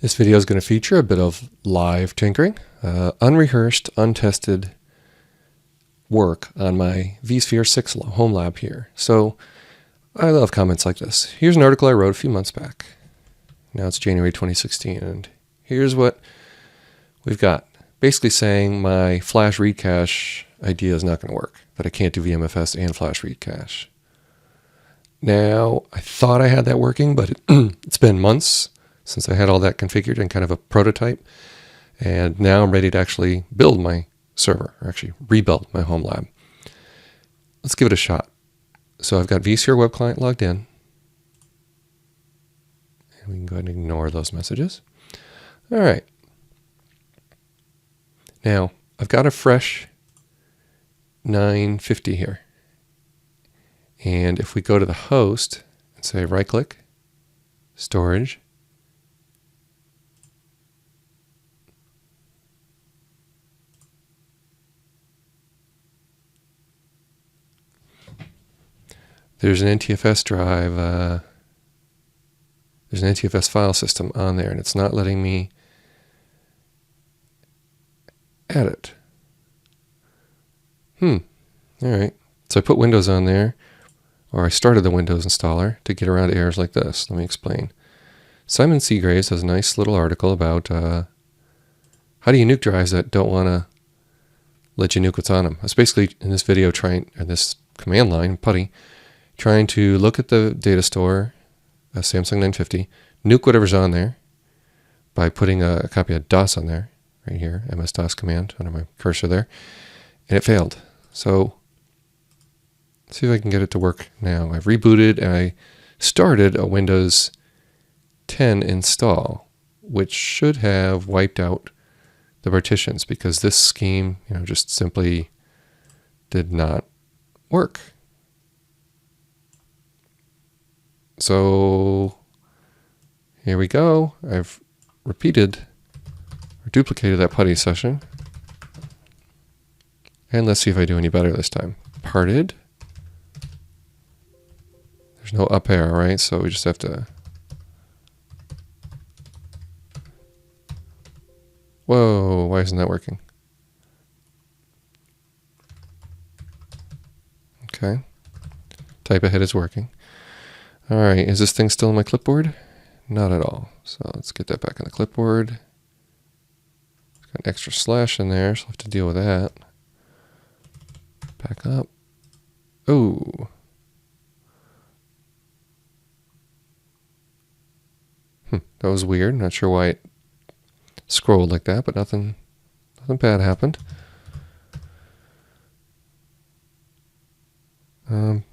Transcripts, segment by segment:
This video is going to feature a bit of live tinkering, unrehearsed, untested work on my vSphere 6 home lab here. So I love comments like this. Here's an article I wrote a few months back. Now it's January 2016, and here's what we've got. Basically saying my flash read cache idea is not going to work, that I can't do VMFS and flash read cache. Now, I thought I had that working, but it's been months since I had all that configured in kind of a prototype. And now I'm ready to actually build my server, or actually rebuild my home lab. Let's give it a shot. So I've got vSphere web client logged in. And we can go ahead and ignore those messages. All right. Now, I've got a fresh 950 here. And if we go to the host and say right-click, storage, there's an NTFS drive, there's an NTFS file system on there, and it's not letting me add it. All right. So I put Windows on there, or I started the Windows installer to get around errors like this. Let me explain. Simon Seagraves has a nice little article about how do you nuke drives that don't want to let you nuke what's on them. I was basically in this video this command line, putty, trying to look at the data store, a Samsung 950, nuke whatever's on there by putting a copy of DOS on there, right here, MS-DOS command under my cursor there, and it failed. So let's see if I can get it to work now. I've rebooted and I started a Windows 10 install, which should have wiped out the partitions because this scheme, just simply did not work. So here we go. I've repeated or duplicated that putty session. And let's see if I do any better this time. Parted. There's no up arrow, right? So we just have to... Whoa, why isn't that working? Okay. Type ahead is working. All right, is this thing still on my clipboard? Not at all. So let's get that back on the clipboard. It's got an extra slash in there, so I'll have to deal with that. Back up. Oh. That was weird. Not sure why it scrolled like that, but nothing bad happened.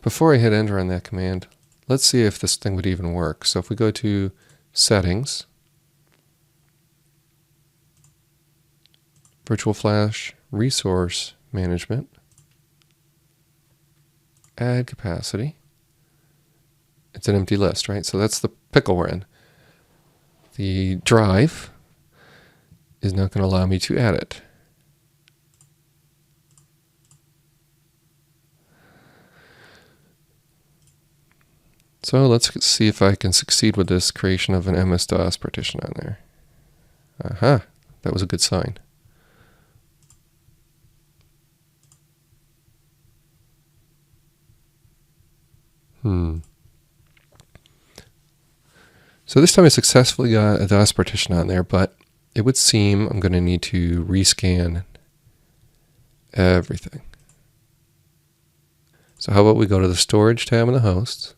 Before I hit enter on that command, let's see if this thing would even work. So if we go to settings, virtual flash, resource management, add capacity. It's an empty list, right? So that's the pickle we're in. The drive is not going to allow me to add it. So let's see if I can succeed with this creation of an MS-DOS partition on there. Aha, that was a good sign. So this time I successfully got a DOS partition on there, but it would seem I'm going to need to rescan everything. So how about we go to the storage tab in the host,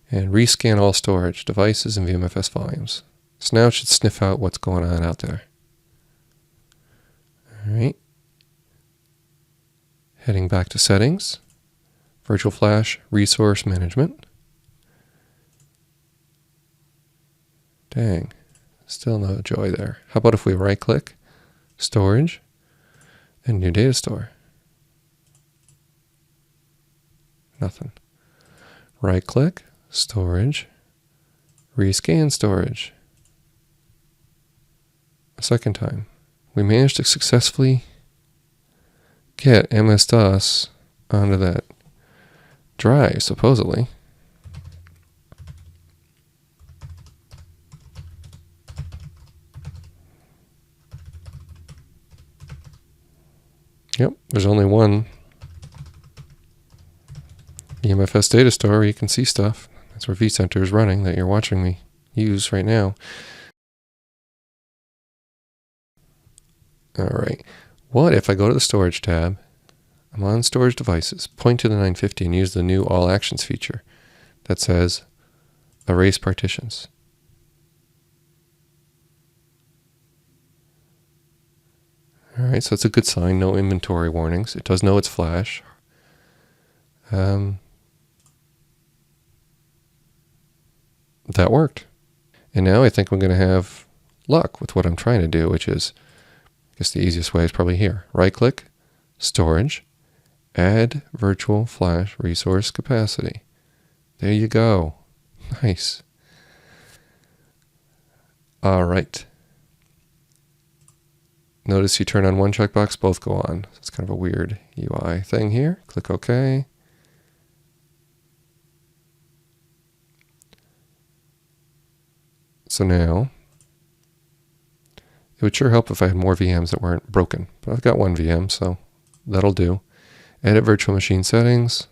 and rescan all storage, devices, and VMFS volumes. So now it should sniff out what's going on out there. All right. Heading back to settings, virtual flash, resource management. Dang, still no joy there. How about if we right-click, storage, and new data store? Nothing. Right-click, storage, rescan storage. A second time. We managed to successfully get MS-DOS onto that drive, supposedly. Yep, there's only one EMFS data store where you can see stuff. That's where vCenter is running that you're watching me use right now. All right. What if I go to the storage tab, I'm on storage devices, point to the 950 and use the new all actions feature that says erase partitions. All right, so it's a good sign, no inventory warnings. It does know it's flash. That worked. And now I think I'm going to have luck with what I'm trying to do, which is, I guess the easiest way is probably here. Right-click, storage, add virtual flash resource capacity. There you go. Nice. All right. Notice you turn on one checkbox, both go on. It's kind of a weird UI thing here. Click OK. So now, it would sure help if I had more VMs that weren't broken. But I've got one VM, so that'll do. Edit virtual machine settings.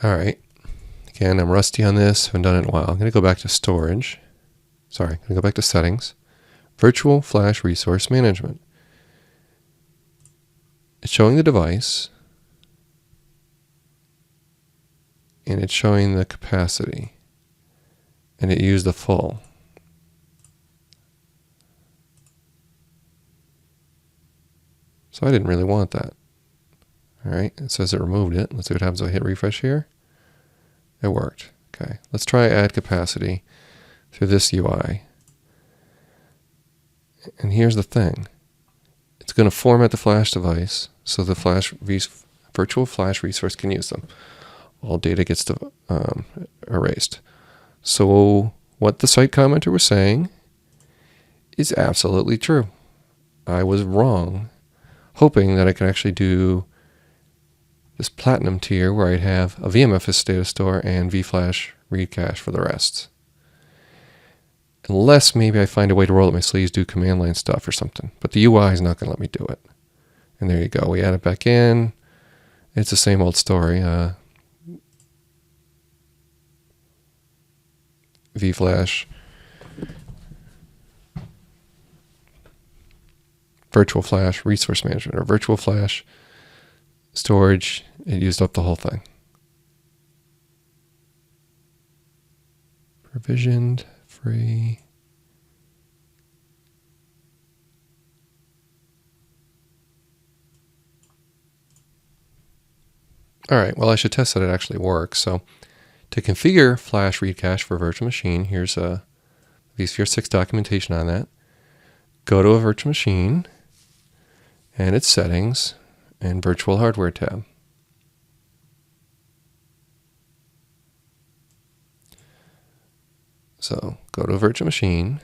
All right. Again, I'm rusty on this. Haven't done it in a while. I'm going to go back to storage. Sorry, I'm going to go back to settings. Virtual flash resource management. It's showing the device. And it's showing the capacity. And it used the full. So I didn't really want that. All right, it says it removed it. Let's see what happens if I hit refresh here. It worked. Okay, let's try add capacity through this UI. And here's the thing. It's going to format the flash device so the virtual flash resource can use them. All data gets erased. So what the site commenter was saying is absolutely true. I was wrong, hoping that I could actually do this platinum tier where I'd have a VMFS data store and vFlash read cache for the rest. Unless maybe I find a way to roll up my sleeves, do command line stuff or something. But the UI is not going to let me do it. And there you go. We add it back in. It's the same old story. vFlash virtual flash resource management or virtual flash storage. It used up the whole thing. Provisioned, free. All right, well, I should test that it actually works. So to configure flash read cache for a virtual machine, here's a vSphere 6 documentation on that. Go to a virtual machine and its settings and virtual hardware tab. So go to a virtual machine,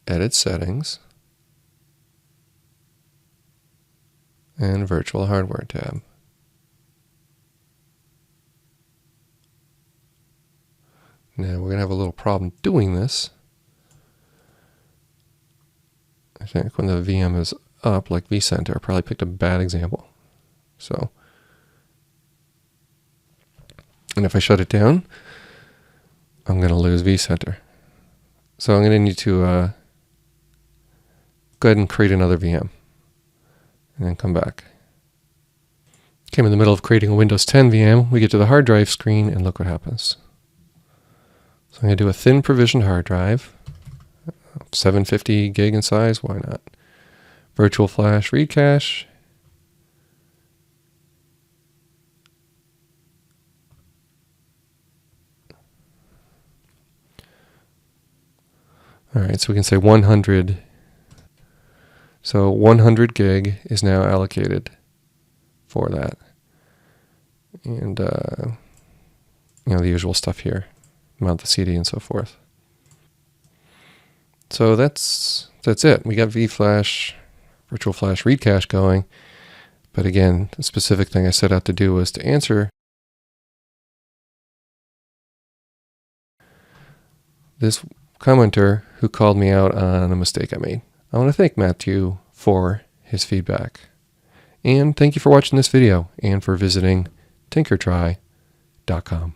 edit settings, and virtual hardware tab. Now we're going to have a little problem doing this. I think when the VM is up, like vCenter, I probably picked a bad example. So, and if I shut it down, I'm going to lose vCenter. So I'm going to need to go ahead and create another VM and then come back. Okay, I'm in the middle of creating a Windows 10 VM. We get to the hard drive screen and look what happens. So I'm going to do a thin provisioned hard drive, 750 gig in size, why not? Virtual flash read cache. All right, so we can say 100. So 100 gig is now allocated for that. And, the usual stuff here. Mount the CD and so forth. So that's it. We got vFlash, virtual flash read cache going. But again, the specific thing I set out to do was to answer this commenter who called me out on a mistake I made. I want to thank Mathieu for his feedback. And thank you for watching this video and for visiting tinkertry.com.